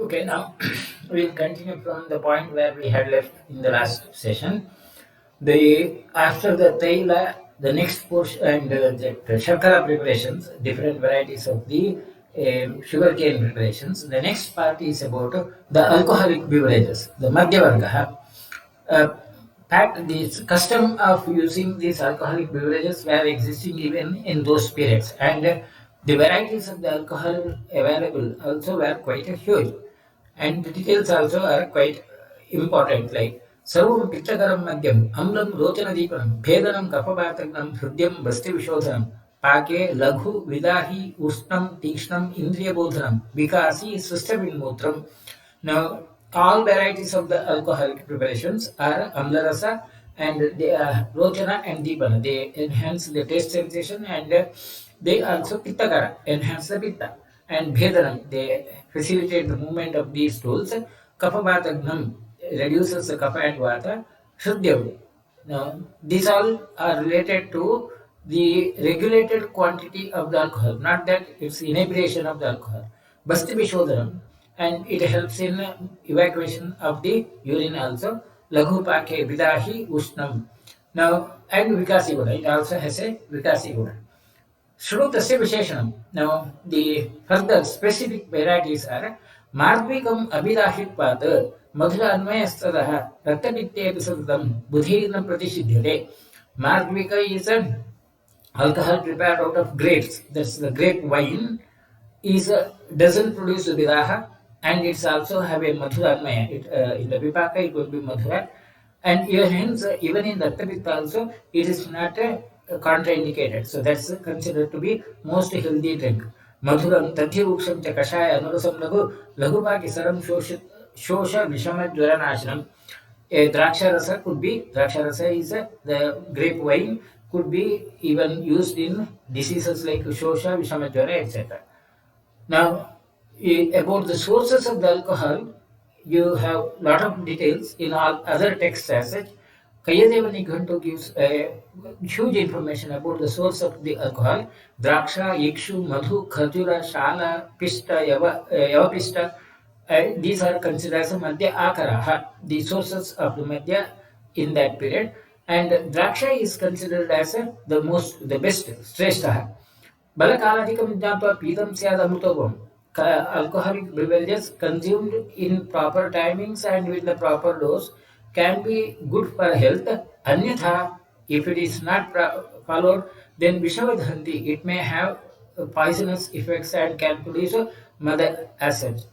Okay, now we'll continue from the point where we had left in the last session. The after the Taila, the next portion and the Shakara preparations, different varieties of the sugarcane preparations. The next part is about the alcoholic beverages, the Madhya Varga. Uh, this custom of using these alcoholic beverages were existing even in those periods, and the varieties of the alcohol available also were quite huge, and the details also are quite important. Like सर्वं पित्तकरं मद्यम् अम्लं रोचनदीपनं भेदनं कफवातकं हृद्यं बस्तिविशोधनं पाके लघु विदाहि उष्णं तीक्ष्णम् इन्द्रियबोधनं विकासी सृष्टविन्मूत्रम्. Now, all varieties of the alcoholic preparations are amlarasa and they are rochana and deepana. They enhance the taste sensation and they also pittakara, enhance the pitta. And bhedanam, they facilitate the movement of these stools. Kapavatagnam reduces the kapha and vata. Shrudyam. Now, these all are related to the regulated quantity of the alcohol, not that it's inebriation of the alcohol. Basti Vishodhanam, and it helps in evacuation of the urine also. Laghu Pake Vidahi Ushnam. Now, and Vikasi Guna, it also has a Vikasi Guna. Shrutasya Visheshanam. Now, the further specific varieties are Marvikam Abhidahitpad, Madhura Anmayastadaha, Rattapitte Episadam, Budhirna Pratisiddhate. Marvika is an alcohol prepared out of grapes. That's the grape wine is doesn't produce vidaha, and it's also have a madhura anmaya. In the vipaka it will be madhura, and even hence even in Dattapitta also it is not contraindicated. So that's considered to be most healthy drink. Madhuram tathiruksham cha kashaya anurasam lagupaki saram shosha vishama dvaranashanam. A draksha rasa could be, draksha rasa is the grape wine, could be even used in diseases like shosha, vishamadvara, etc. Now, about the sources of the alcohol, you have lot of details in all other texts as such. Kayadeva Nighantu gives huge information about the source of the alcohol. Draksha, Ikshu, Madhu, Khajura, Shala, Pista, Yavapista. These are considered as a Madhya Akaraha, the sources of the Madhya in that period. And Draksha is considered as the best, Shrestha. Balakaladikam jnatva pidam syad amrutopam. Alcoholic beverages consumed in proper timings and with the proper dose can be good for health. Anyatha, if it is not followed, then vishavadhanti, it may have poisonous effects and can produce mother acids.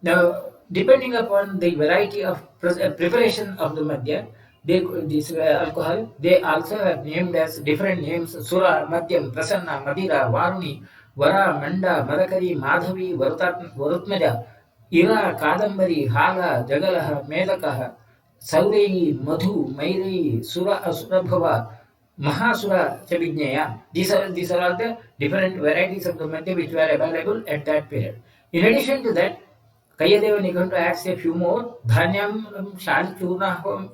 Now, depending upon the variety of preparation of the madhya, this alcohol, they also have named as different names: Sura, Madhyam, Prasanna, Madira, Varuni, Vara, Manda, Madakari, Madhavi, Varutmaja, Ira, Kadambari, Hala, Jagalaha, Medakaha, Saurei, Madhu, Mairi, Sura, Asurabhava, Mahasura, Chavijnaya. These are all the different varieties of the madhya which were available at that period. In addition to that, Kayadeva Nigantu adds a few more. Dhanyam Shanchurnahvam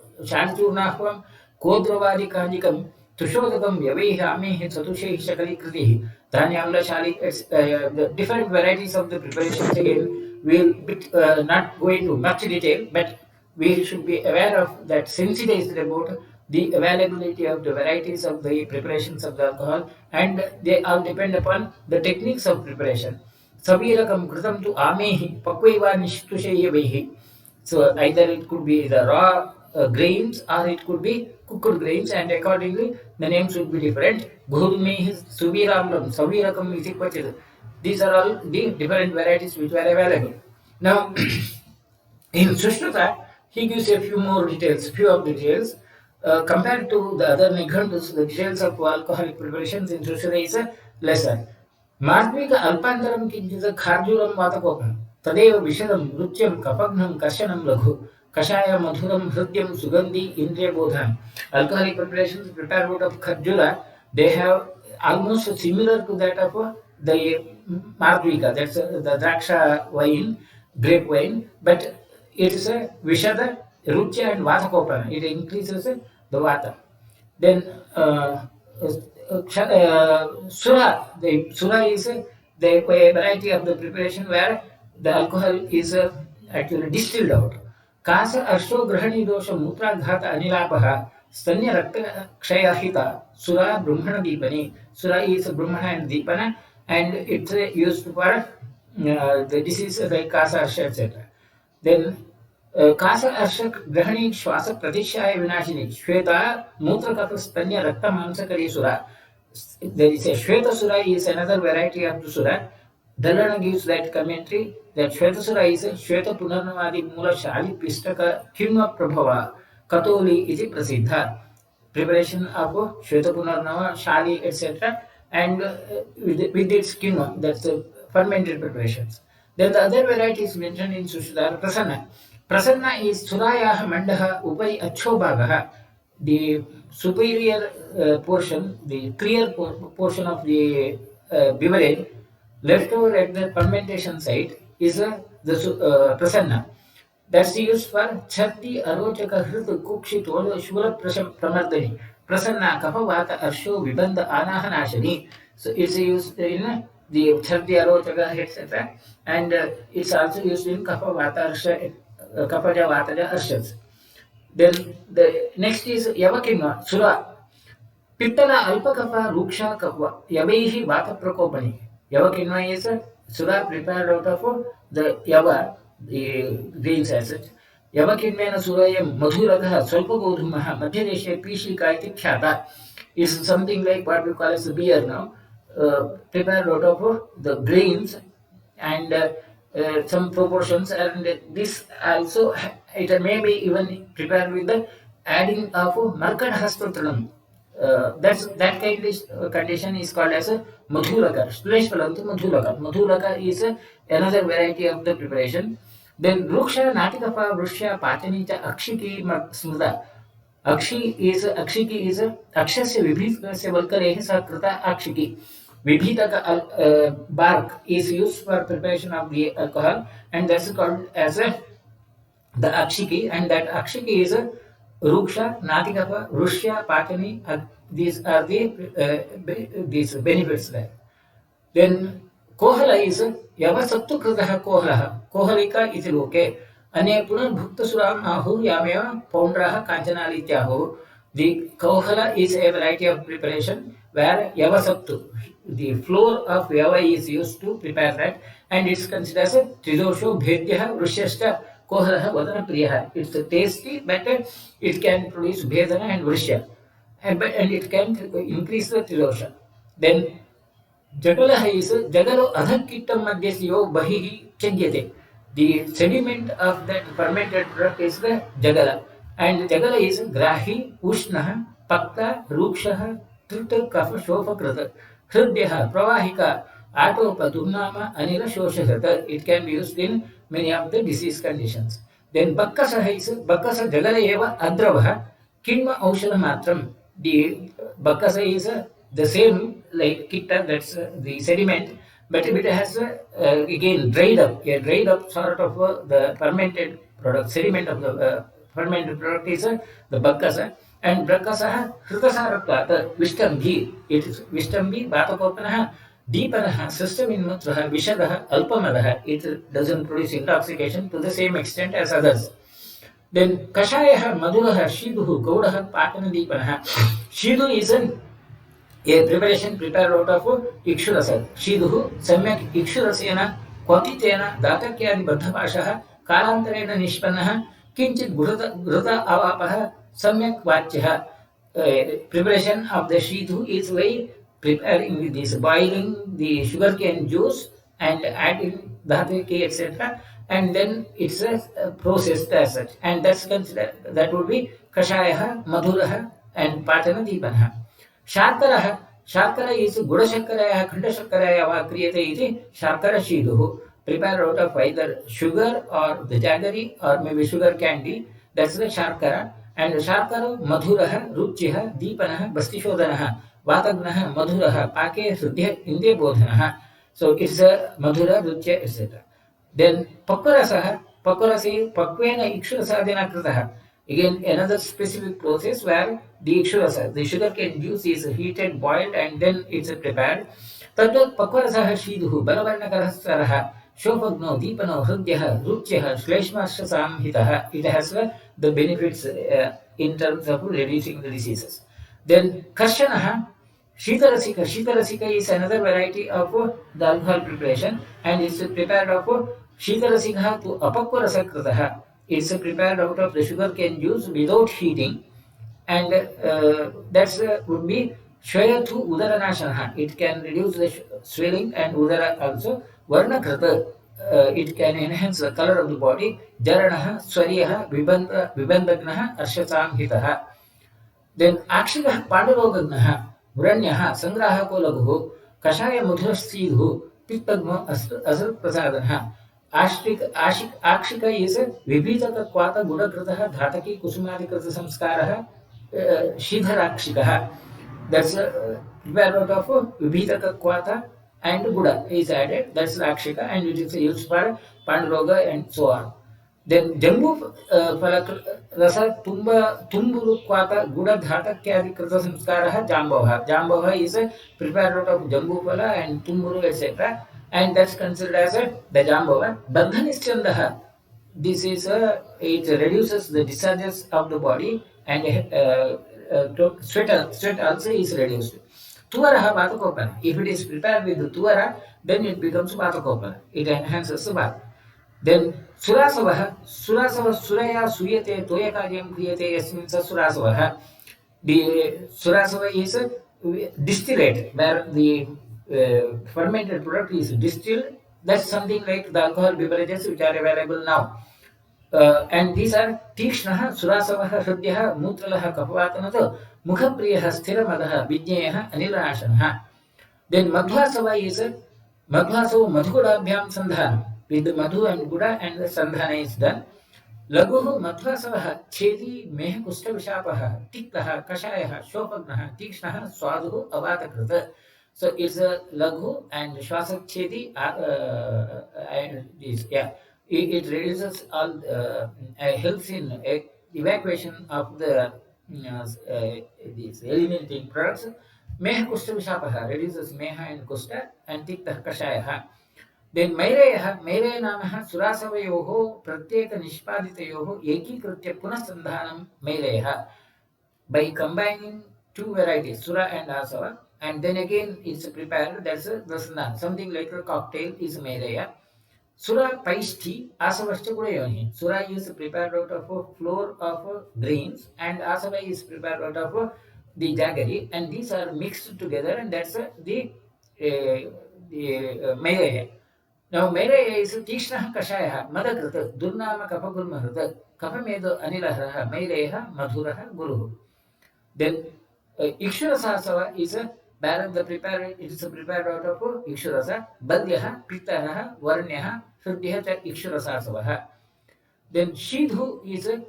Kodravadi Kanjikam Tushodakam Yavihami Satushe Shakali Kriti Dhanyamla Shali. The different varieties of the preparations again will be not go into much detail, but we should be aware of that, sensitized about the availability of the varieties of the preparations of the alcohol, and they all depend upon the techniques of preparation. Savirakam kritam tu amehi pakwaiva nishtushayavaihi. So either it could be the raw grains or it could be cooked grains, and accordingly the names would be different. Gurmehi suviramram savirakam iti kvachit. These are all the different varieties which were available. Now, in Sushruta, he gives a few more details, few of details. Compared to the other Nighantus, the details of alcoholic preparations in Sushruta is lesser. Martvika Alpantaram Kinjita Kharjuram Vatakopam, Tadeva Vishadam, Rutyam, Kapagnam, Kashanam Laghu, Kashaya Madhuram, Hrutyam, Sugandhi, Indriya Bodham. Alcoholic preparations prepared out of Kharjura, they have almost similar to that of the Martvika, that's the Draksha wine, grape wine, but it is a Vishada, Rutya and Vatakopana. It increases the Vata. Then Sura, the Sura is the variety of the preparation where the alcohol is actually distilled out. Kasa Arsho Grahani Dosha Mutraghat Anilapaha Stanya Rakta Kshayahita Sura Brahmana Deepani. Sura is Brahmana and Deepana, and it's used for the disease like Kasa Arsha, etc. Then Kasa Arsha Grahani Shwasa Pratishaya Vinashini Shweta Mutrakato Stanya Rakta Mamsakari Sura. There is a Shweta Sura is another variety of the Sura. Dallana gives that commentary that Shwetasura is Shweta Punarnavadi Mula Shali Pistaka Kinma Prabhava Katoli is Prasiddha. Preparation of Shweta Punarnava, Shali, etc. and with its kinma, that's fermented preparations. Then the other varieties mentioned in Sushudhara Prasanna. Prasanna is Surayaha Mandaha Upai Achobhagaha, the superior portion, the clear portion of the beverage left over at the fermentation site is the prasanna. That's used for chatti arochaka hrit kukshi tolo shura pramardani. Prasanna kapha vata arsho vibandha anahanashani. So it's used in the chatti arochaka etc. And it's also used in kapha vata arsha, kapaja vataja arshas. Then the next is yavakinva, sura. Pittala alpakapa ruksha kapva, yavaihi vata prakopani. Yavakinva is a sura prepared out of the yava, the grains as such. Yavakinvena surayam madhurakaha swalpagodhumaha madhyadeshe pishika iti khyata is something like what we call as a beer now, prepared out of the grains and some proportions, and this also it may be even prepared with the adding of markad hastotranam. That's that kind of condition is called as a madhuraka. Shleshpalantu madhuraka. Madhuraka is another variety of the preparation. Then ruksha natikapa vrusha patanicha akshiki smrda. Akshiki is akshasya vibhitakasya valkarehi sakrita akshiki. Vibhitaka bark is used for preparation of the alcohol, and that's called as the akshiki, and that akshiki is ruksha, natikapa, rushya, patani. These are the these benefits there. Then Kohala is Yavasattu Kritaha Kohalaha. Kohalika is loke. Ane Punarbhukta Suram Ahu Yameva Poundraha Kanchanalityahu. The Kohala is a variety of preparation where Yavasattu, the flour of Yava is used to prepare that, and it's considered as a Tridosho Bhedyaha Vrishashta Kohalaha Vadana Priyaha. It's tasty, but it can produce Bhedana and Vrishya, and it can increase the Tridosha. Then Jagala is Jagalo Adhakittam Madhyasyo Bahihi Changyate. The sediment of that fermented drug is the Jagala. And Jagala is Grahi, Ushnaha, Pakta, Rukshaha, Trita, Kafa, Shofa, Krata, Hridyaha, Pravahika, Atopa, Durnama, Anila, Shoshahrata. It can be used in many of the disease conditions. Then Bakkasa is Bakkasa Jagala Eva Adravaha, Kinma Aushadha Matram. The Bakkasa is the same like Kitta, that's the sediment, but it has again dried up sort of the fermented product. Sediment of the fermented product is the Bakkasa, and Bakkasa Hritasaratvata Vishtambhi. It is Vishtambhi, Bhatapopanaha, Deepanaha, System in Mutraha, Vishadaha, Alpamadaha. It doesn't produce intoxication to the same extent as others. Then Kashayaha, Madhuraha, Shiduhu, Gaudaha, Patana Deepanaha. Shidu is a preparation prepared out of Ikshurasa. Shiduhu, Samyak Ikshurasena, Kwatitena, Datakyadi Baddhapashaha, Kalantarena Nishpanaha, Kinchit Gruta Avapaha, Samyak Vachyaha. Preparation of the Shidu is by preparing with this, boiling the sugarcane juice and adding Dhataki, etc. And then it's processed as such. And that's considered, that would be Kashayaha, Madhuraha, and Patana Deepanaha. Sharkara is Gudashakkaraya, Khandashakkaraya va kriyate iti Sharkara Shiduhu, prepared out of either sugar or the jaggery or maybe sugar candy. That's the Sharkara. And Sharkara Madhuraha, Ruchiha, Deepanaha, Bastishodhanaha, Vatagnaha, Madhuraha, Pake, Sudhya, Indre Bodhanaha. So it's a Madhura, Ruchya, etc. Then Pakurasi, Pakvena Ikshurasadena Kritaha. Again, another specific process where the ikshurasa, the sugarcane juice is heated, boiled, and then it's prepared. Tattva pakvarasaha shiduhu, balavarnakarasaraha, Shopagno, Deepano, Hridyaha, Ruchyaha, Shleshmasha Samhitaha. It has the benefits in terms of reducing the diseases. Then Karshanaha, Shitarasika. Shitarasika is another variety of the alcohol preparation and it's prepared of Shitarasika to Apakvarasakrataha. It's prepared out of the sugar cane juice without heating and that's would be Shwaya to Udaranashana. It can reduce the swelling and Udara also. Varnakrata, it can enhance the color of the body. Jaranaha, Swariyaha, Vibandagnaha, Arshatam Hitaha. Then Akshika Pandarogagnah, Muranya, Sangraha Kolaghu, Kashaya Mudhastidhu, Pittagmo Asat Prasadana. Akshika is a Vibhitaka Kwata Budakrata, Dhataki Kusumadikata Samskara, Shidharakshika. That's a prepared out of Vibhitaka Kwata and Buddha is added. That's Akshika and it is used for Pandaroga and so on. Then Jambu फल रस तुम्बुरु क्वात गुड़ घातक्यादि कृत संस्कारः जाम्बवः. Jambava is prepared out of jambu phala and tumburu etc. And that's considered as the jambava. Bandhanischandaha. This is it reduces the discharges of the body and sweat also is reduced. Tuvaraha Batakopana. If it is prepared with the tuvara, then it becomes Batakopana. It enhances the bath. Then Surasavah, Surasava Suraya Suyate Toyakayam Kriyate Yasminsa Surasavah. The Surasava is a distillate where the fermented product is distilled. That's something like the alcohol beverages which are available now. And these are Tikshnaha, Surasavaha, Hridyaha, Mutralaha, Kapavatanata, Mukhapriyaha, Stiramadaha, Vijnayaha, Anirashanaha. Then Madhvasava is a Madhvasava Madhugudabhyam Sandhana. With the Madhu and Guda and the Sandhana is done. Laguhu Madhvasavaha, Chedi, Meha Kustavishapaha, Tiktaha, Kashayaha, Shopagnaha, Tikshnaha, Swaduhu, Avatakrata. So it's a Laghu and Shwasak Chedi, and this, yeah. It reduces all, helps in evacuation of the these eliminating products. Meha Kusta Vishapaha reduces Meha and Kusta and Tikta Kashayaha. Then Maireyaha, Maire Namaha, Surasavayoho, Pratyeka Nishpaditayoho, Ekikritya Punasandhanam Maireyaha. By combining two varieties, Sura and Asava, and then again it's prepared, that's a Dasana. Something like a cocktail is Maireya. Sura Paisti, Asavashcha Kudayoni. Sura is prepared out of a flour of grains, and Asava is prepared out of the jaggery, and these are mixed together, and that's the Maireya. Now, Maireya is Tishna Kashaya, Madakrata, Durnama Kapagurmahrata, Kapamedo Anilaha, Maireya, Madhuraha, Guru. Then Ikshurasasava is a barren the prepared, it is prepared out of Ikshurasa, Badyaha, Pittaha, Varnyaha, Hridyaha, Ikshurasasavaha. Then Shidhu is a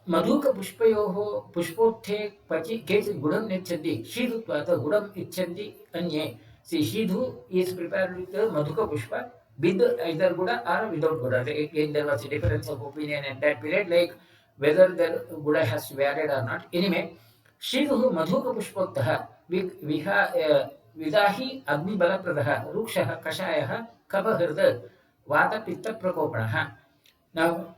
Madhuka Pushpayoho, Pushpothe, Pachi, Kesi Gudam Nichandi, Shidhu Twata, Gudam Ichandi, Anye. See, Shidhu is prepared with Madhuka Pushpa, with either Buddha or without Buddha. Again, there was a difference of opinion at that period, like whether the Buddha has to be added or not. Anyway, Shidhu Madhuka Pushpottaha, Vidahi Agni Balapradaha, Rukshaha, Kashayaha, Kabahirda, Vata Pitta Prakopanaha. Now,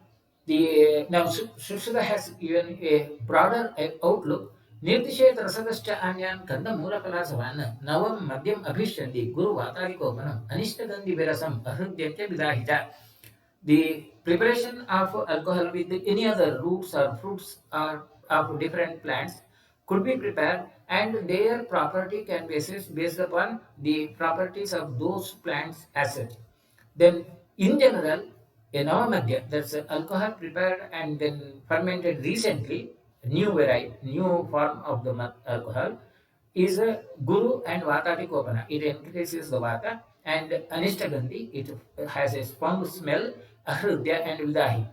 Sushruta has given a broader outlook. Nirtishet Rasadascha Anyan Kanda Mulakala Savana, Navam Madhyam Abhishandi, Guru Vatarikopanam, Anishtagandi Verasam, Ahrudyatya Vidahita. The preparation of alcohol with any other roots or fruits or of different plants could be prepared, and their property can be assessed based upon the properties of those plants as such. Then, in general, a Navamadhya, that's alcohol prepared and then fermented recently, new variety, new form of the alcohol, is a Guru and Vatati Kopana. It increases the Vata, and Anishtagandhi, it has a strong smell, Ahrudya and Vidahi.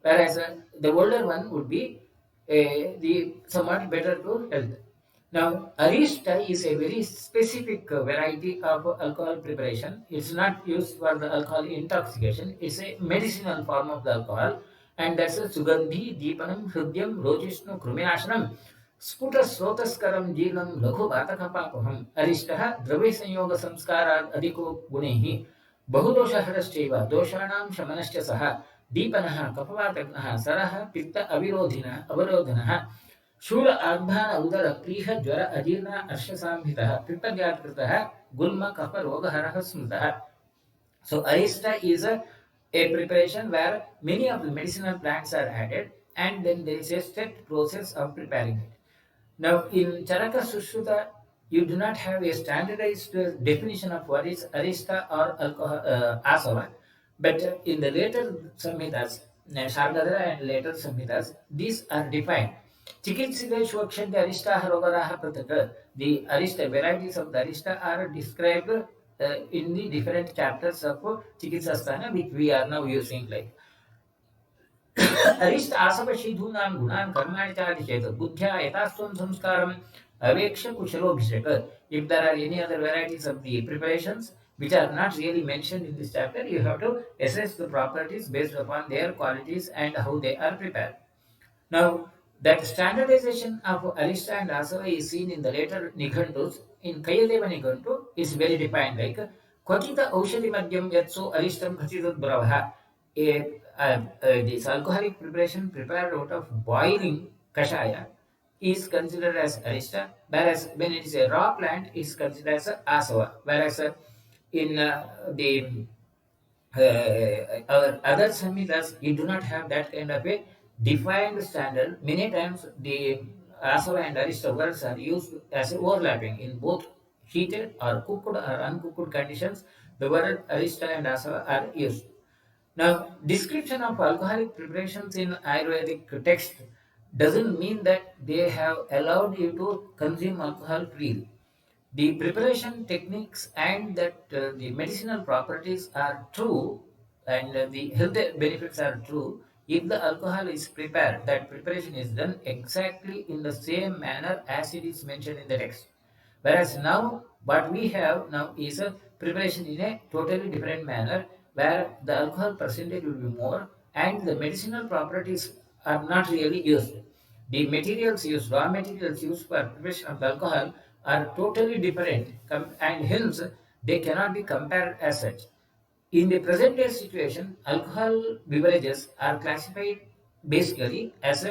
Whereas the older one would be the somewhat better to health. Now, Arista is a very specific variety of alcohol preparation. It's not used for the alcohol intoxication. It's a medicinal form of the alcohol. And that's a Sugandhi, Deepanam, Hridyam, Rojishnu, Kruminashanam, Sputa Srotaskaram, Jeelam, Lakhu Bhataka Papaham, Aristaha, Dravya Sanyoga Samskara, Adiko Gunehi. बहुदोषहरश्चैव दोषाणां शमनश्च सः दीपनः कफवातघ्नः सरः पित्त अवरोधनः शूल आर्धान उदर प्रीह ज्वर अजीर्ण अर्शसाम्भितः पित्तव्याकृतः गुल्म कफ रोगहरः स्मृतः. So arista is a preparation where many of the medicinal plants are added, and then there is a strict process of preparing it. Now, in Charaka Sushruta, you do not have a standardized definition of what is arista or alcohol, asava, but in the later samhitas, Shargadara and later samhitas, these are defined. Chikitsideshu akshante arishtaha rogaraha prataka. The arista, varieties of the arista are described in the different chapters of Chikitsasthana, which we are now using, like अरिष्ट आसवशीधूनां गुणान् कर्माणि चादि चेत् बुद्ध्या यथास्त्वं संस्कारम् अवेक्ष्य कुशलोभिषेक. If there are any other varieties of the preparations which are not really mentioned in this chapter, you have to assess the properties based upon their qualities and how they are prepared. Now, that standardization of Arista and Asava is seen in the later Nighantus. In Kayadeva Nighantu is very defined, like Kwatita Aushadi Madhyam Yatso Aristam Khatitat Bravaha. This alcoholic preparation prepared out of boiling kashaya is considered as Arista, whereas when it is a raw plant, it is considered as Asava. Whereas in the our other samhitas, we do not have that kind of a defined standard. Many times the asava and arista words are used as overlapping in both heated or cooked or uncooked conditions. The word arista and asava are used. Now, description of alcoholic preparations in Ayurvedic text doesn't mean that they have allowed you to consume alcohol freely. The preparation techniques and that the medicinal properties are true, and the health benefits are true if the alcohol is prepared. That preparation is done exactly in the same manner as it is mentioned in the text. Whereas now, what we have now is a preparation in a totally different manner where the alcohol percentage will be more and the medicinal properties are not really used. The materials used, raw materials used for preparation of the alcohol are totally different and hence they cannot be compared as such. In the present day situation, alcohol beverages are classified basically as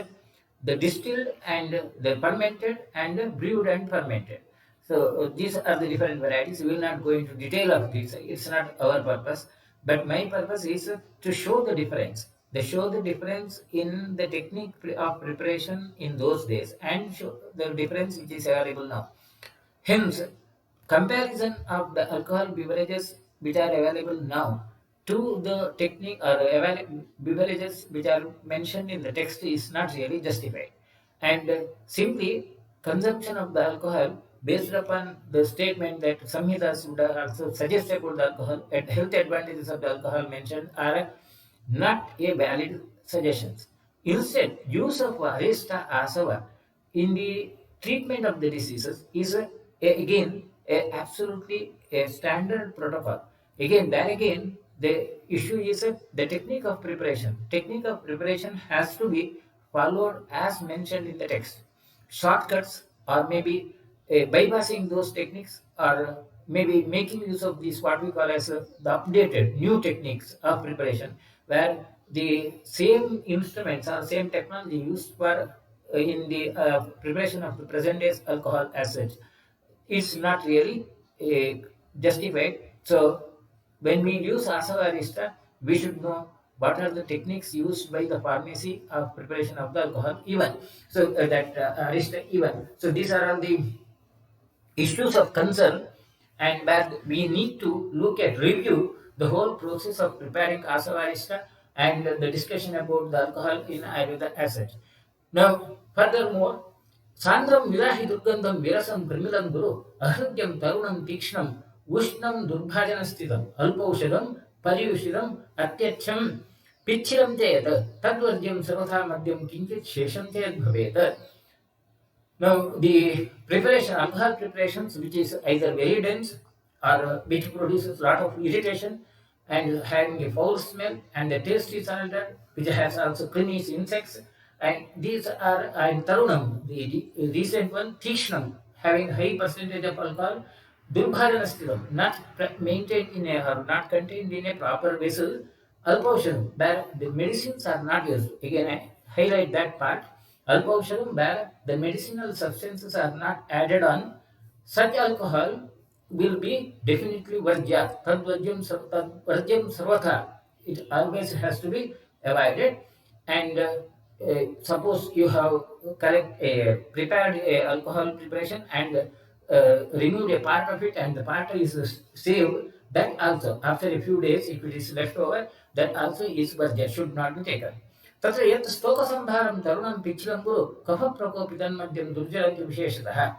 the distilled and the fermented and brewed and fermented. So these are the different varieties. We will not go into detail of this. It's not our purpose. But my purpose is to show the difference. They show the difference in the technique of preparation in those days and show the difference which is available now. Hence, comparison of the alcohol beverages which are available now to the technique or beverages which are mentioned in the text is not really justified. And simply consumption of the alcohol based upon the statement that Samhitas would also suggest about the alcohol and health advantages of the alcohol mentioned are not a valid suggestions. Instead, use of Arista Asava in the treatment of the diseases is again absolutely a standard protocol. Again, there again, the issue is the technique of preparation. Technique of preparation has to be followed as mentioned in the text. Shortcuts or maybe bypassing those techniques or maybe making use of these what we call as the updated new techniques of preparation where the same instruments or same technology used for in the preparation of the present days alcohol as such it's not really justified. So when we use asava arista, we should know what are the techniques used by the pharmacy of preparation of the alcohol even. So that arista even. So these are all the issues of concern and where we need to look at review the whole process of preparing asavarista and the discussion about the alcohol in Ayurveda as such. Now, furthermore, Sandram Virahi Durgandam Virasam Primilam Guru Ahrudyam Tarunam Tikshnam Ushnam Durbhajanasthitam Alpaushadam Pariushidam Atyacham Pichiram Teta Tadvardyam Sarvatha Madhyam Kinchit Shesham Tet Bhaveta. Now, the preparation, alcohol preparations, which is either very dense or which produces a lot of irritation and having a foul smell, and the taste is altered, which has also creamy insects, and these are and tarunam, the recent one, tishnam, having high percentage of alcohol, Durbharanasthidam, not maintained in a or not contained in a proper vessel, alpaushadam, where the medicines are not used. Again, I highlight that part. Alpaushadam, where the medicinal substances are not added on, such alcohol will be definitely varjya. Tad varjyam sarvatha. It always has to be avoided. And suppose you have prepared a alcohol preparation and removed a part of it and the part is saved, that also after a few days if it is left over, that also is varjya, should not be taken. तत्र यत् स्तोकसंधारं तरुणं पिच्छलं कुरु कफ प्रकोपितं दुर्जरं विशेषतः.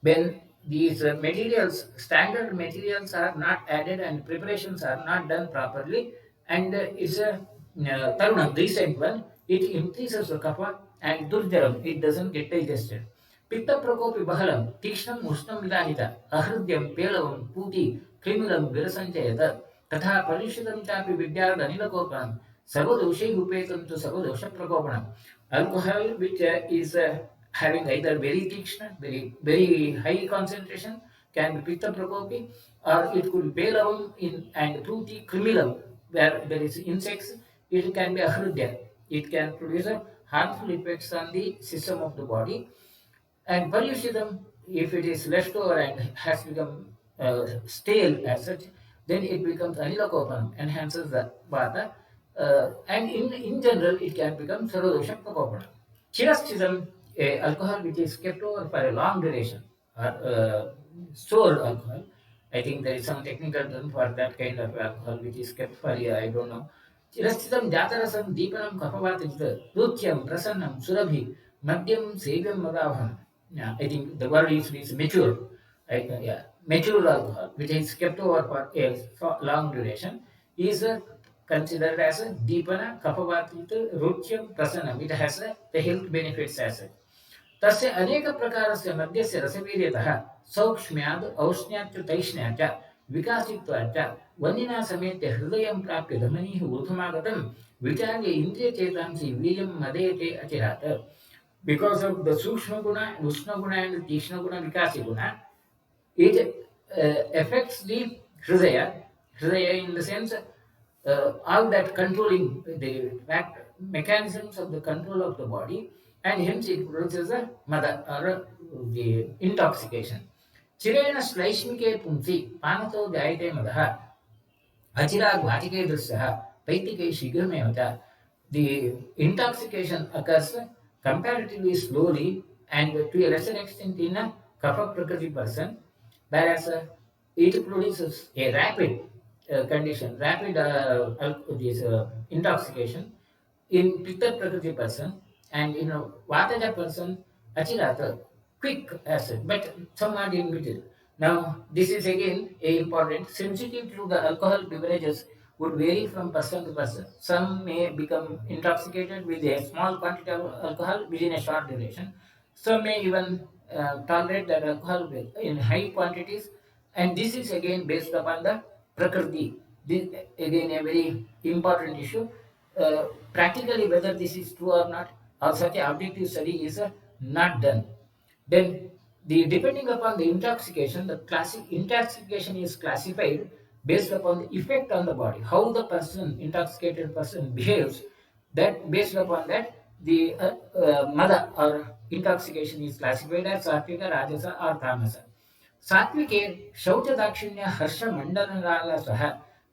When these materials, standard materials are not added and preparations are not done properly, and it's a tarunam, recent one, it increases the kapha and durjaram, it doesn't get digested. Pitta prakopi bahalam, tikshnam ushnam vidahita, ahridyam pelavam puti, krimilam virasanchayata, तथा परिषदं चापि विद्यार्थ अनिलकोपणं सर्वदोषैः उपेतं तु सर्वदोष प्रकोपणम्. Alcohol which is having either very Tikshna, very high concentration, can be Pitta Prakopi, or it could be Belavam in and Pruti Krimilam, where there is insects, it can be Ahrudya. It can produce a harmful effects on the system of the body. And Paryushidam, if it is left over and has become stale as such, then it becomes Anilakopanam, enhances the Vata. And in general, it can become Sarvadosha Prakopanam. Chiraschism, alcohol which is kept over for a long duration, or stored alcohol. I think there is some technical term for that kind of alcohol which is kept for a, I don't know. Chiraschisam Jatarasam Deepanam Kapavatijita, Rutyam Prasanam Surabhi, Madhyam Sevyam Madavaham. Yeah, I think the word is mature. Yeah, mature alcohol, which is kept over for a long duration, is considered as a deepana kapavatita rutyam prasanam. It has the health benefits as such. तस्य अनेक प्रकारस्य मद्यस्य रसवीर्यतः सौक्ष्म्याद् औष्ण्याच्च तैष्ण्याच्च विकासित्वाच्च वह्निना समेत्य हृदयं प्राप्य धमनीः ऊर्ध्वमागतं विचार्य इन्द्रियचेतांसि वीर्यं मदयते अचिरात्. Because of the Sukshma Guna, Ushna Guna and Tishna Guna, Vikasi Guna, it affects the Hridaya. Hridaya in the sense, all that controlling the mechanisms of the control of the body, and hence it produces a mada or the intoxication. Chirena Slaishmike Punsi, Panato Jaite Madaha, Achirag Vatike Drisya, Paitike Shigameta, the intoxication occurs comparatively slowly and to a lesser extent in a kapha prakriti person, whereas it produces a rapid condition, rapid this, intoxication in pitta prakriti person, and in a vataja person, achirata, quick acid, but somewhat in between. Now, this is again a important. Sensitive to the alcohol beverages would vary from person to person. Some may become intoxicated with a small quantity of alcohol within a short duration. Some may even tolerate that alcohol in high quantities, and this is again based upon the prakriti. This again a very important issue. Practically, whether this is true or not, or such an objective study is not done. Then, depending upon the intoxication, the classic intoxication is classified based upon the effect on the body, how the person, intoxicated person behaves. That based upon that, the mada or intoxication is classified as satvika, rajasa, or tamasa. सात्विके शौचदाक्षिण्य हर्ष मंडल सह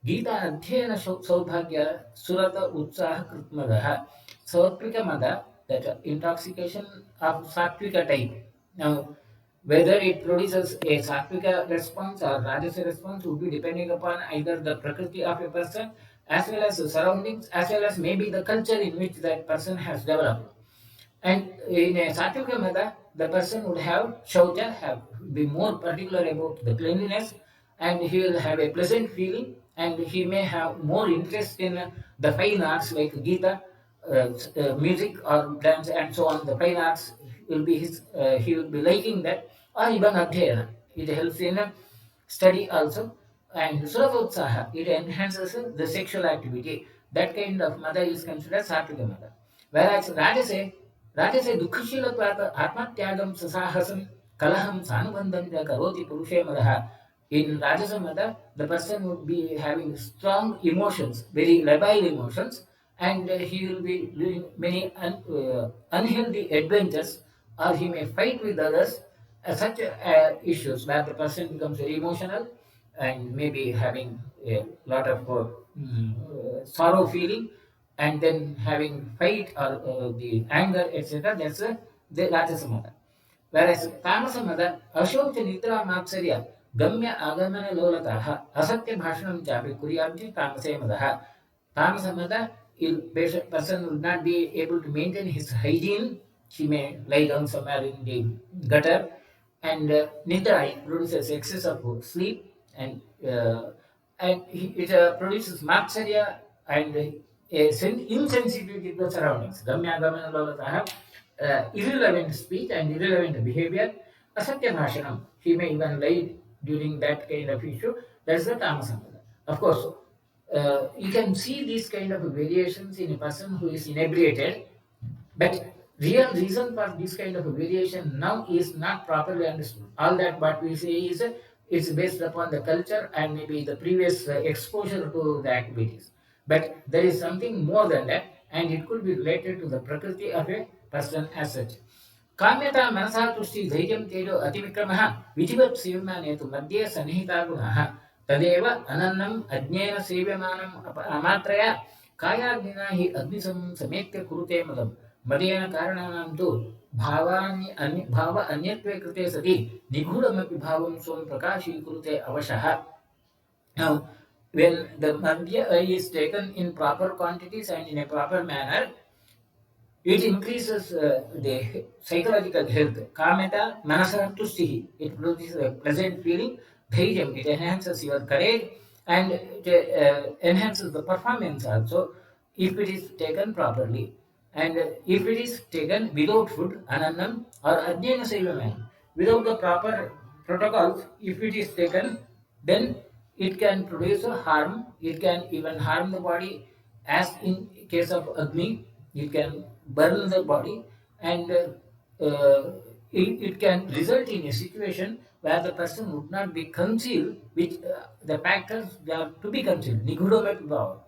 गीता अध्ययन सौभाग्य सुरत उत्साह कृत्मदः सात्विक मद, that intoxication of satvika type. Now, whether it produces a satvika response or rajasa response would be depending upon either the prakriti of a person as well as the surroundings as well as maybe the culture in which that person has developed. And in a Satvika mada, the person would have shaucha, have be more particular about the cleanliness, and he will have a pleasant feeling, and he may have more interest in the fine arts like Gita, music or dance, and so on. The fine arts will be his. He will be liking that, or even adhyayana. It helps in study also. And Suravotsaha, it enhances the sexual activity. That kind of mother is considered Satvika mother. Whereas Rajase दुःखशीलत्वात् आत्मत्यागं ससाहसं Kalaham sanubandham cha karoti purushe madaha. In Rajasa Mada, the person would be having strong emotions, very labile emotions, and he will be doing many unhealthy adventures, or he may fight with others. Such issues where the person becomes very emotional and maybe having a lot of sorrow feeling, and then having fight or the anger, etc. That's the Rajasa Mada. Whereas Tamasamadan, Ashok Nitra Matsarya, Gamya Agamana Lolataha, Asatya Bhashanam Chapi Kuriamji Tamasamadaha. Tamasamada, person will not be able to maintain his hygiene. She may lie down somewhere in the gutter, and Nidra produces excess of sleep, and it produces Matsarya and insensitivity to the surroundings. Gamya Gamana Lolataha, irrelevant speech and irrelevant behavior, asatya bhashanam. He may even lie during that kind of issue. That's the tamasampada. Of course, you can see these kind of variations in a person who is inebriated, but real reason for this kind of variation now is not properly understood. All that what we say is it's based upon the culture and maybe the previous exposure to the activities. But there is something more than that, and it could be related to the prakriti of a person as such. काम्यता मनसा तुष्टि धैर्यं तेजो अतिविक्रमः विधिवत् सेव्यमानेतु मध्ये सन्निहिता गुणाः तदेव अनन्नम् अज्ञेन सेव्यमानम् अमात्रया कायाग्निना हि अग्निसं समेत्य कुरुते मदम् मदेन कारणानां तु भाव अन्यत्वे कृते सति निगूढमपि भावं स्वं प्रकाशीकुरुते अवशः. Now, when the madhya is taken in proper quantities and in a proper manner, it increases the psychological health. Kameta manasa tustihi. It produces a pleasant feeling. Dhairyam. It enhances your courage and it enhances the performance also if it is taken properly. And if it is taken without food, anannam or ajnana sevamam, without the proper protocols, if it is taken, then it can produce a harm. It can even harm the body, as in case of Agni, it can burn the body, and it can result in a situation where the person would not be concealed, which the factors they are to be concealed. Nigudobhava.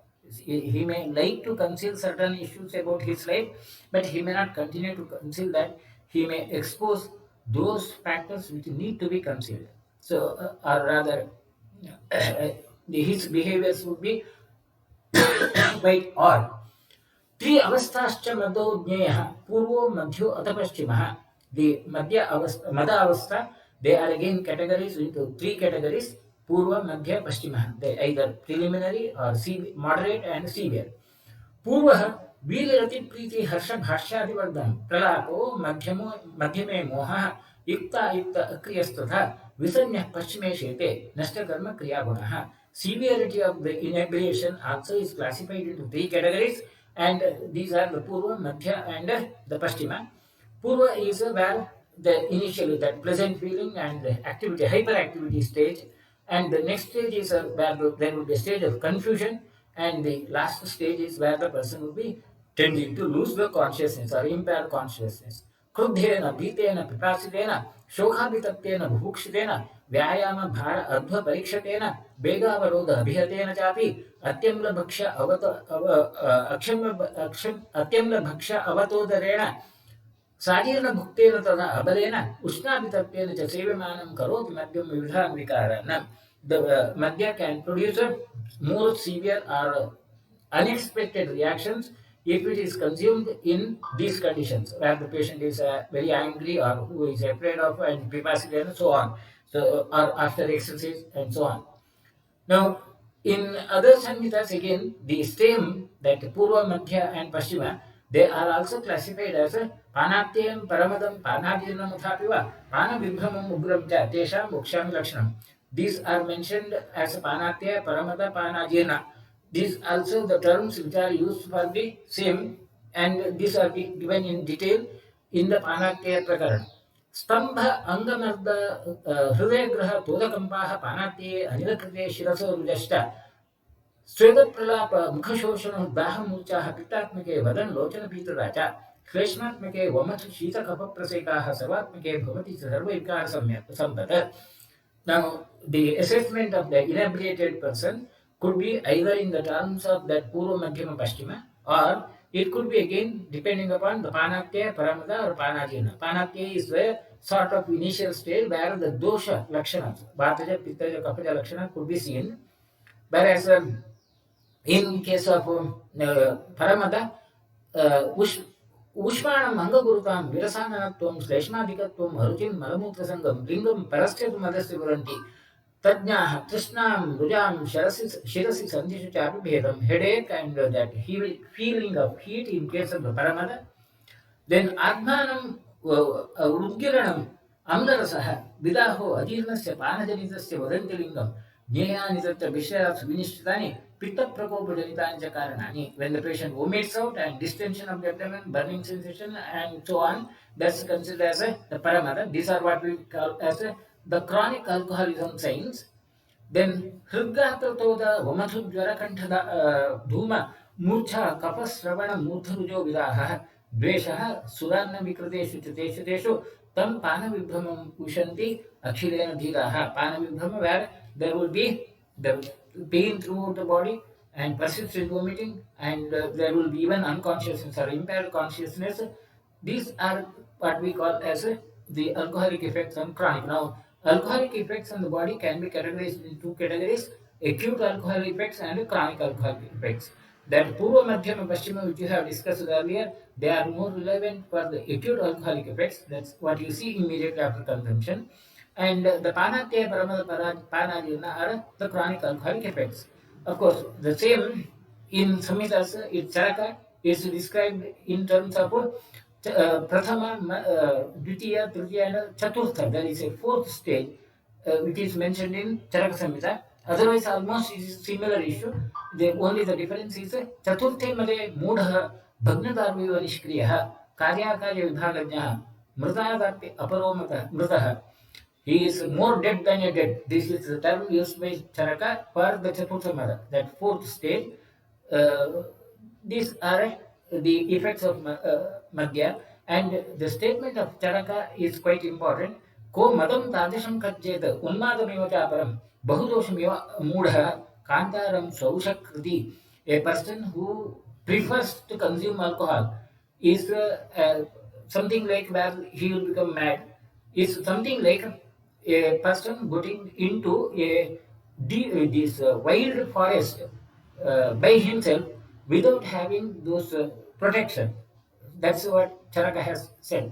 He may like to conceal certain issues about his life, but he may not continue to conceal that. He may expose those factors which need to be concealed. So, or rather, his behaviors would be quite odd. Three avasthascha madho jneyah, purvo madhyo atha paschimah. The madhya avastha, mada avastha, they are again categories into three categories: purva, madhya, paschimah. They either preliminary or moderate and severe. पूर्वः वीररति प्रीति हर्ष भाष्यादिवर्धन प्रलापो मध्यमो मध्यमे मोहः युक्तायुक्त अक्रियस्तथा विसन्यः पश्चिमे शेते नष्टकर्म क्रियागुणः. Severity of the inebriation also is classified into three categories, and these are the Purva, Madhya, and the Paschima. Purva is where the initially that pleasant feeling and the activity, hyperactivity stage, and the next stage is where there will be a stage of confusion, and the last stage is where the person will be tending to lose the consciousness or impair consciousness. क्रुद्धेन भीतेन पिपासितेन शोकाभितप्तेन बुभुक्षितेन व्यायाम भार अध्व परीक्षतेन वेगावरोध अभिहतेन चापि अत्यम्लभक्ष्य अत्यम्लभक्ष्य अवतोदरेण साजीर्ण भुक्तेन तदा अबलेन उष्णाभितप्तेन च सेव्यमानं करोति मद्यं विविधान् विकारान्. The madhya can produce a more severe or unexpected reactions if it is consumed in these conditions, where the patient is very angry or who is afraid of and pipacity and so on. So, or after exercise and so on. Now, in other Samhitas again, the same that Purva, Madhya and Paschima, they are also classified as Panatyam, Paramadam, Panadirnam Uthapiva, Panavibhamam Ugram Cha, Tesham, Moksham Lakshanam. These are mentioned as Panatya, Paramada, Panajirna. These also the terms which are used for the same, and these are given in detail in the Panatya Prakaran. स्तंभ अंगमर्द हृदयग्रह तोदकंपाः पानात्ये अनिलकृते शिरसोरुजश्च स्वेदप्रलाप मुखशोषण दाहमूर्छाः पित्तात्मके वदन लोचन पीतदा च श्लेष्मात्मके वमथ शीतकफप्रसेकाः सर्वात्मके भवति च सर्वविकारसम्पत्. Now, the assessment of the inebriated person could be either in the terms of that Purva Madhyama Paschima, or it could be again depending upon the Panatya, Paramada or Panajina. Panatya is the sort of initial stage where the dosha lakshanas, Bhataja, Pittaja, Kapaja lakshana could be seen. Whereas in case of Paramada, उष् ऊष्माणम् अङ्गगुरुतां विरसाननत्वं श्लेष्माधिकत्वं हरुचिं मलमूत्रसङ्गं लिङ्गं परश्च मदस्य पुरन्ति तज्ञाः तृष्णां रुजां शिरसि सन्धिषु चापि भेदं headache and that feeling of heat in case of the paramada. Then Atmanam Udgiranam Amlarasah Vidaho Adirnasya Panajanitasya Vadantilingam Jnayanitatya Vishayas Vinishitani Pitta Prakopajanitanja Karanani. When the patient vomits out and distension of the abdomen, burning sensation and so on, that's considered as the paramada. These are what we call as the chronic alcoholism signs. Then Hridgatatoda Vamathu Dhuma Murcha Kapasravana Murtharujo Vidaha Dveshah Suranna Vikrateshu Chiteshu Teshu Tam Pana Vibhamam Pushanti Akshilena Dhiraha Pana Vibhama, where there will be the pain throughout the body and persistent vomiting, and there will be even unconsciousness or impaired consciousness. These are what we call as the alcoholic effects on chronic. Now, alcoholic effects on the body can be categorized into two categories: acute alcoholic effects and chronic alcoholic effects. That Purva, Madhyama, Paschima, which you have discussed earlier, they are more relevant for the acute alcoholic effects. That's what you see immediately after consumption. And the Panatya, Paramada, Panadina are the chronic alcoholic effects. Of course, the same in Samhitas, it's Charaka, is described in terms of Prathama, Dvitiya, Tritiya, and Chaturtha. There is a fourth stage which is mentioned in Charaka Samhita. Otherwise, almost it is similar issue. Only the difference is Chaturthe Made Mudha Bhagnadarviva Nishkriya Karyakarya Vibhagajna Mrtadapi Aparomata Mrtaha. He is more dead than a dead. This is the term used by Charaka for the Chaturtha Mada, that fourth stage. Uh, these are the effects of Madhya, and the statement of Charaka is quite important. Ko madam tadisham kajjeta unmadamiva chaparam bahudoshamiva mudha kantaram saushakriti. A person who prefers to consume alcohol is something like where he will become mad. Is something like a person getting into this wild forest by himself without having those protection. That's what Charaka has said.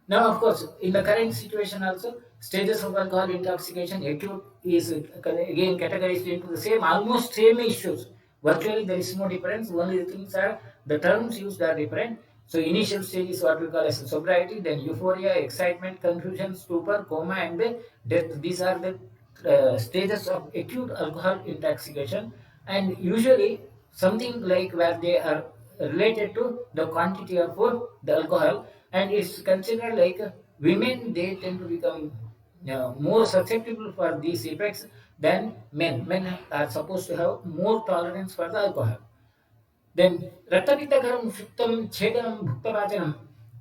Now, of course, in the current situation also, stages of alcohol intoxication, acute is again categorized into the same, almost same issues. Virtually, there is no difference. Only the things are, the terms used are different. So, initial stage is what we call as sobriety, then euphoria, excitement, confusion, stupor, coma, and death. These are the stages of acute alcohol intoxication, and usually something like where they are related to the quantity of the alcohol, and it's considered like women, they tend to become more susceptible for these effects than men. Men are supposed to have more tolerance for the alcohol. Then Rattapittakaram Shuktam Chedanam Bhuktavachanam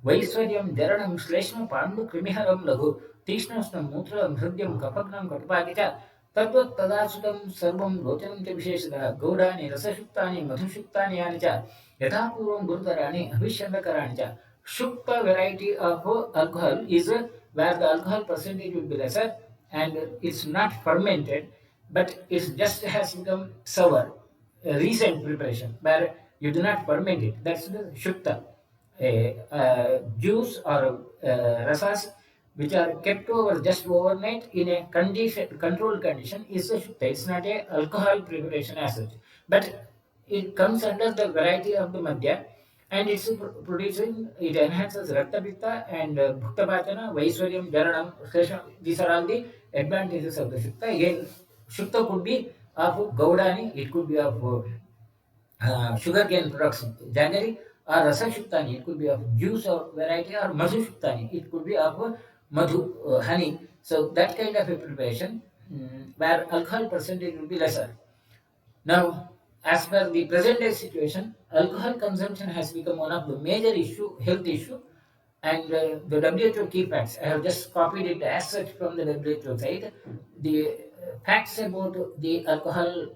Vaiswaryam Jaranam Shleshma Pandu Krimiharam Laghu Tishnastam Mutram Hridyam Kapagnam Katupakita Tatvat Tadasutam Sarvam Rochanam Visheshada Gaudani Rasashuktani Madhushuktani Anicha Yathapuram Gurutarani Abhishandakaranja. Shukta variety of alcohol is where the alcohol percentage will be lesser and it's not fermented, but it just has become sour, a recent preparation where you do not ferment it. That's the Shukta. Juice or rasas which are kept over just overnight in a controlled condition is a Shukta. It's not a alcohol preparation as such, but it comes under the variety of the Madhya, and it's producing, it enhances Rakta Pitta and Bhukta Pachana, Vaiswaryam, Jaranam, Sesham. These are all the advantages of the Shukta. Again, Shukta could be of Gaudani, it could be of sugarcane products, jaggery, or Rasa Shuktani, it could be of juice or variety, or Madhu Shuktani, it could be of Madhu, honey. So that kind of a preparation where alcohol percentage will be lesser. Now, as per the present day situation, alcohol consumption has become one of the major health issue, and the WHO key facts. I have just copied it as such from the WHO site. The facts about the alcohol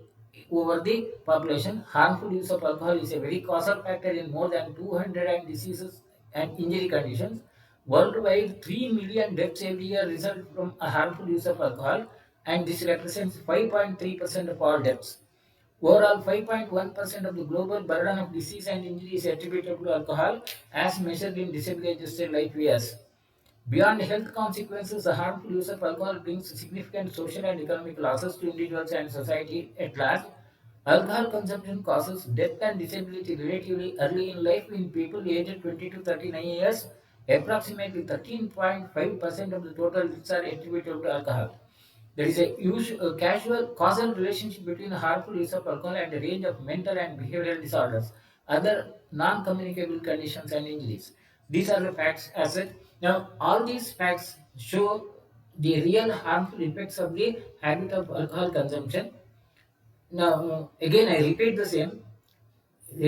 over the population. Harmful use of alcohol is a very causal factor in more than 200 and diseases and injury conditions. Worldwide, 3 million deaths every year result from a harmful use of alcohol, and this represents 5.3% of all deaths. Overall, 5.1% of the global burden of disease and injury is attributable to alcohol, as measured in disability adjusted life years. Beyond health consequences, the harmful use of alcohol brings significant social and economic losses to individuals and society at large. Alcohol consumption causes death and disability relatively early in life in people aged 20 to 39 years. Approximately 13.5% of the total deaths are attributable to alcohol. There is a casual causal relationship between the harmful use of alcohol and a range of mental and behavioral disorders, other non-communicable conditions and injuries. These are the facts as it. Now, all these facts show the real harmful effects of the habit of alcohol consumption. Now, again, I repeat the same.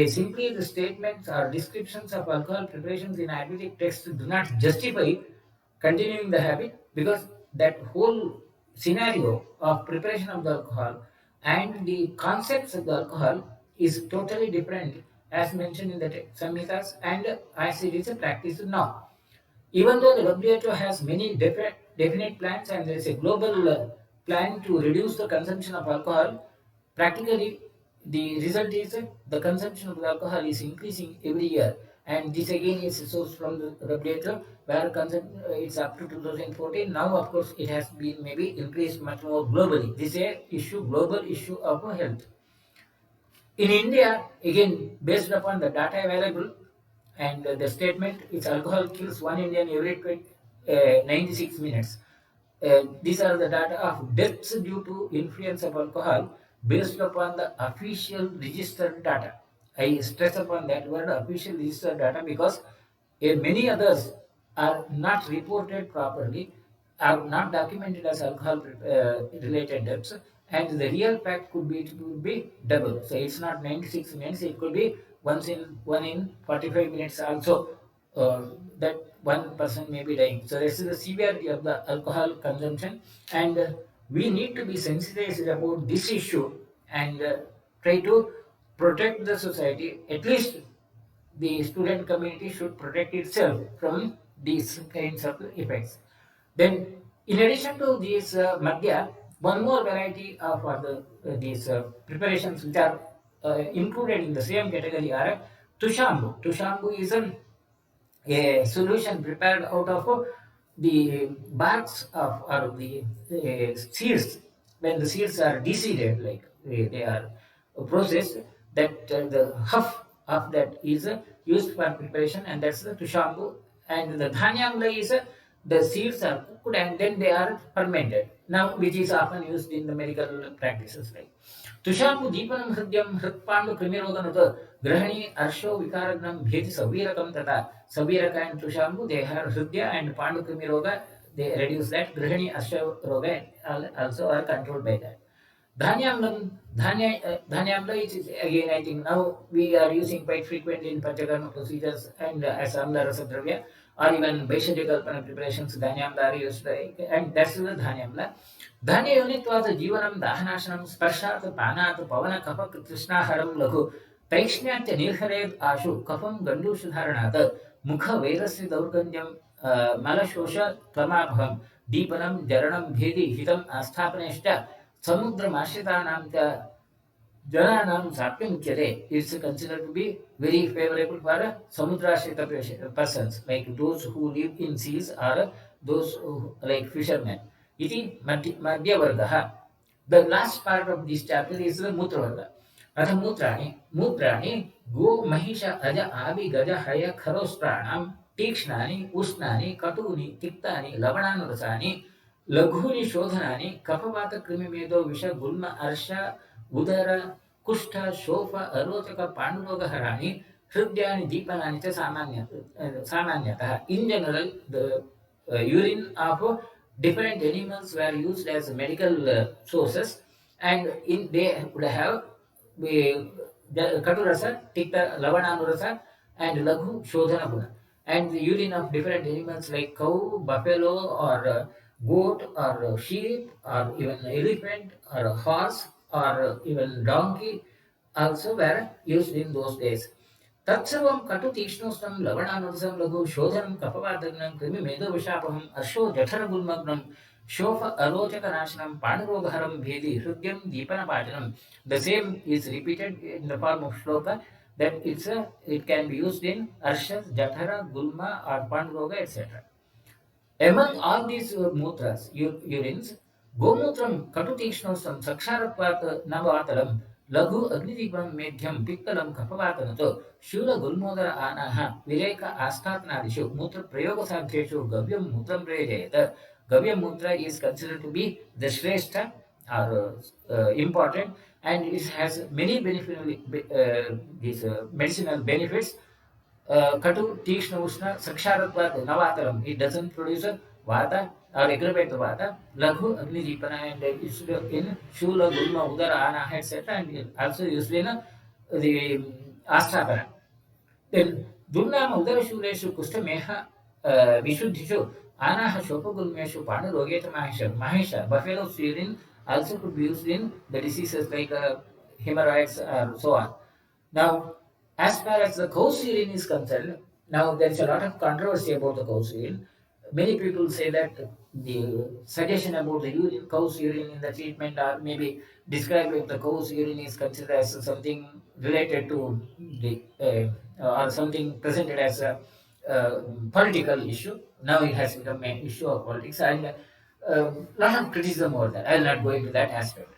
Simply the statements or descriptions of alcohol preparations in Arabic texts do not justify continuing the habit, because that whole scenario of preparation of the alcohol and the concepts of the alcohol is totally different as mentioned in the Samhitas and as it is practiced now. Even though the WHO has many definite plans and there is a global plan to reduce the consumption of alcohol, practically the result is the consumption of alcohol is increasing every year. And this again is a source from the WHO where it's up to 2014. Now, of course, it has been maybe increased much more globally. This is a global issue of health. In India, again, based upon the data available and the statement, its alcohol kills one Indian every 96 minutes. These are the data of deaths due to influence of alcohol based upon the official registered data. I stress upon that word official registered data because many others are not reported properly, are not documented as alcohol related deaths, and the real fact could be double. So it's not 96 minutes; it could be one in 45 minutes also. That one person may be dying. So this is the severity of the alcohol consumption, and we need to be sensitized about this issue and try to protect the society. At least the student community should protect itself from these kinds of effects. Then, in addition to these madhya, one more variety of these preparations which are included in the same category are tushambu. Tushambu is a solution prepared out of the barks of or the seeds. When the seeds are deseeded, like they are processed, that the huff of that is used for preparation, and that's the tushambu. And the dhanyamla is the seeds are cooked and then they are fermented. Now, which is often used in the medical practices, like तुषाम्बु दीपनं हृद्यं हृत्पाण्डु कृमिरोगनुत ग्रहणी अर्शो विकारग्नं भेति सवीरकं तथा Sabiraka and Tushambu, they have Hridya and Pandu Krimi Roga, they reduce that. Grihani Asha Roga also are controlled by that. Dhanyamla, which is again, I think now we are using quite frequently in Panchakarma procedures and as Amla Rasadravya or even Vaishya Kalpana preparations, Dhanyamla are used, and that's the Dhanyamla. Dhanya unitvat Jivanam Dahanashanam Sparshat Panat Pavana Kapak Krishna Haram Lahu Taishnyatya Nirhared Ashu Kapam Gandu Sudharanat Mukha Vedasya Daurganyam Malashosha Tamabham Deepanam Jaranam Bhedi Hitam Asthapaneshta Samudramashritanam Jananam Sapyam Kere is considered to be very favorable for Samudrashrita persons, like those who live in seas or those who, like fishermen. Iti Madhya Vargaha. The last part of this chapter is the Mutra Varga. अथ मूत्राणि गो महिष अज आभि गज हय खरोस्त्राणां तीक्ष्णानि उष्णानि कटूनि तिक्तानि लवणानुरसानि लघूनि शोधनानि कफवात कृमिमेदो विष गुल्म अर्ष उदर कुष्ठ शोफ अरोचक पाण्डुरोगहराणि हृदयानि दीपनानि च सामान्यतः. In general, the urine of different animals were used as medical sources, and they would have we, the Katurasa, Tikta, Lavananurasa, and Laghu Shodhana Guna. And the urine of different animals like cow, buffalo, or goat, or sheep, or even elephant, or a horse, or even donkey also were used in those days. तत्सर्वं कटुतीक्ष्णोष्णं लवणानुरसं लघु शोधनं कफवादग्नं कृमिमेदोविषापहम् अशो जठरगुल्मग्नं शोफ अरोचकनाशनं पाणिरोगहरं भेदी हृद्यं दीपनपाचनं. The same is repeated in the form of shloka that it can be used in arshas, jatara, gulma or panroga etc. Among all these mutras, urines, Gomutram Katutikshnosam Saksharatvat Navatalam Laghu Agnidipam Medhyam Piktalam Kapavatanato Shula Gulmodara Anaha Vireka Astatnadishu Mutra Prayoga Sadheshu Gavyam Mutram Prejayata. Gavyam Mutra is considered to be the Shrestha or important, and it has many these medicinal benefits. Katu, Tikshna, Ushna, Saksharatvat, Navataram. It doesn't produce a Vata or aggravate the Vata. Laghu, Agni Dipana, and it's in Shula, Gulma, Udara, Ana, etc. And also used in the Astapana. Then Dunnam Udarashureshu Kustameha Vishuddhishu Anaha Shopagulmeshu Panu Rogeta Mahisha. Buffalo's urine also could be used in the diseases like hemorrhoids and so on. Now, as far as the cow's urine is concerned, now there is a lot of controversy about the cow's urine. Many people say that the suggestion about the urine, cow's urine in the treatment, or maybe describing the cow's urine is considered as something related to the or something presented as a political issue. Now it has become an issue of politics, and lot of criticism over that. I will not go into that aspect.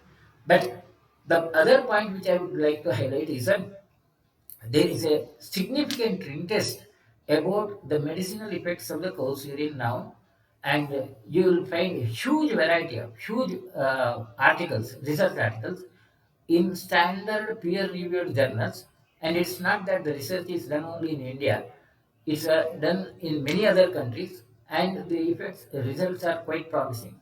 But the other point which I would like to highlight is that there is a significant interest about the medicinal effects of the cow's urine now, and you will find a huge variety of huge articles, research articles, in standard peer-reviewed journals. And it's not that the research is done only in India; it's done in many other countries, and the effects, the results are quite promising.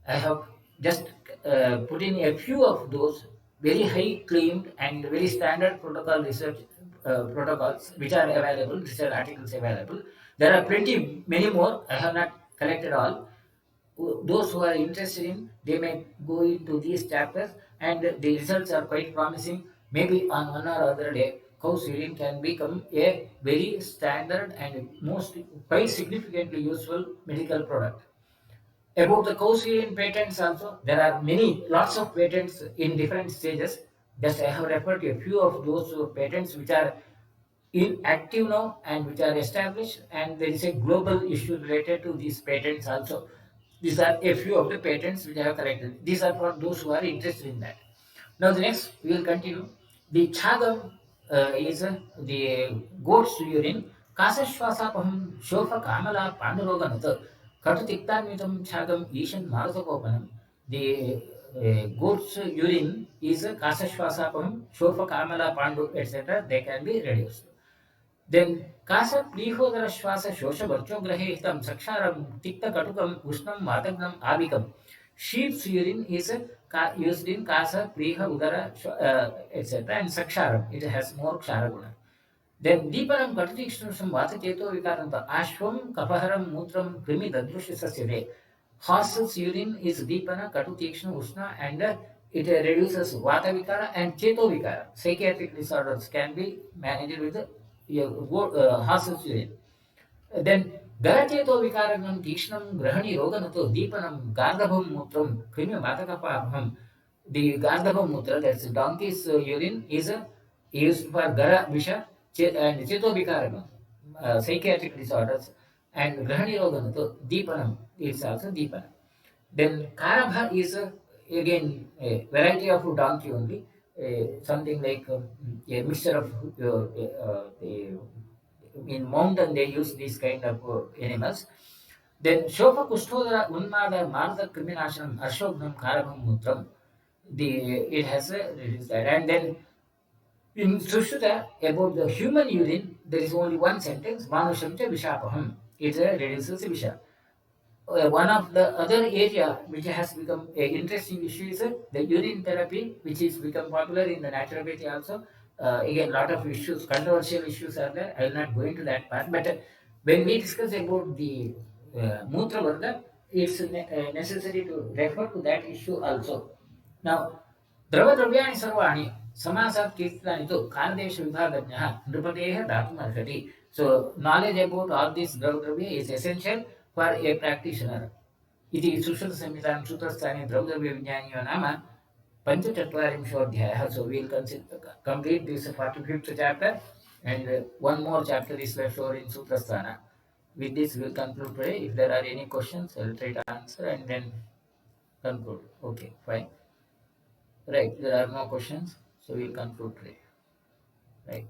I have just put in a few of those very high claimed and very standard protocol research protocols which are available, research articles available. There are plenty, many more. I have not collected all. Those who are interested in, they may go into these chapters, and the results are quite promising. Maybe on one or other day, cow's urine can become a very standard and most quite significantly useful medical product. About the co-Syrian patents also, there are many, lots of patents in different stages. Just I have referred to a few of those patents which are in active now and which are established, and there is a global issue related to these patents also. These are a few of the patents which I have collected. These are for those who are interested in that. Now the next we will continue. The chagam is the goat's urine. Kasashwasapaham shofa kamala panduroganata. Katutiktanvitam chagam ishan marasakopanam. The goat's urine is kasashwasapaham shofa kamala pandu etc. They can be reduced. Then Kasa Plihodara Shwasa Shosha Varcho Grahitam Saksharam Tikta Katukam Usnam Matagnam Abhikam. Sheep's urine is used in Kasa Pliha Udara etc. and Saksharam. It has more Ksharaguna. Then Deepanam Katutikshusam Vatacheto Vikaranta Ashwam Kapaharam Mutram Krimi Dadrushasasire. Horse's urine is Deepana Katutikshna Usna, and it reduces Vata Vikara and Cheto Vikara. Psychiatric disorders can be managed with horse's urine. Then Garacheto Vikaranam Tishnam Grahani Roganato Deepanam Gardhabam Mutram Krimi Matakapaham. The Gardhabam Mutra, that's donkey's urine, is used for Gara Visha and Cheto Vikaranam, psychiatric disorders, and Grahani Roganato Deepanam, it's also Deepanam. Then Karabha is again a variety of donkey only, something like a mixture of in mountain they use these kind of animals. Then Shofa Kushtodara Unmada Martha Kriminashanam Ashoknam Karabham Mutram. It has it is that. And then in Sushruta about the human urine, there is only one sentence, Manushamcha Vishapaham. It reduces Visha. one of the other area which has become a interesting issue is the urine therapy, which is become popular in the naturopathy also. Again, lot of issues, controversial issues are there. I will not go into that part. But when we discuss about the Mutra Vardha, it's necessary to refer to that issue also. Now, द्रवद्रव्याणि सर्वाणि समासात् कीर्तितानि तु कालदेशविभागज्ञः नृपतेः दातुमर्हति. So, knowledge about all this द्रवद्रव्य is essential for a practitioner. इति सुश्रुतसंहितां सूत्रस्थाने द्रवद्रव्यविज्ञानीयो नाम पञ्चचत्वारिंशोऽध्यायः. So, we will complete this 45th chapter, and one more chapter is left over in Sutrasthana. With this, we will conclude today. If there are any questions, I will try to answer and then conclude. Okay, fine. Right, there are no questions, so we'll conclude today. Right.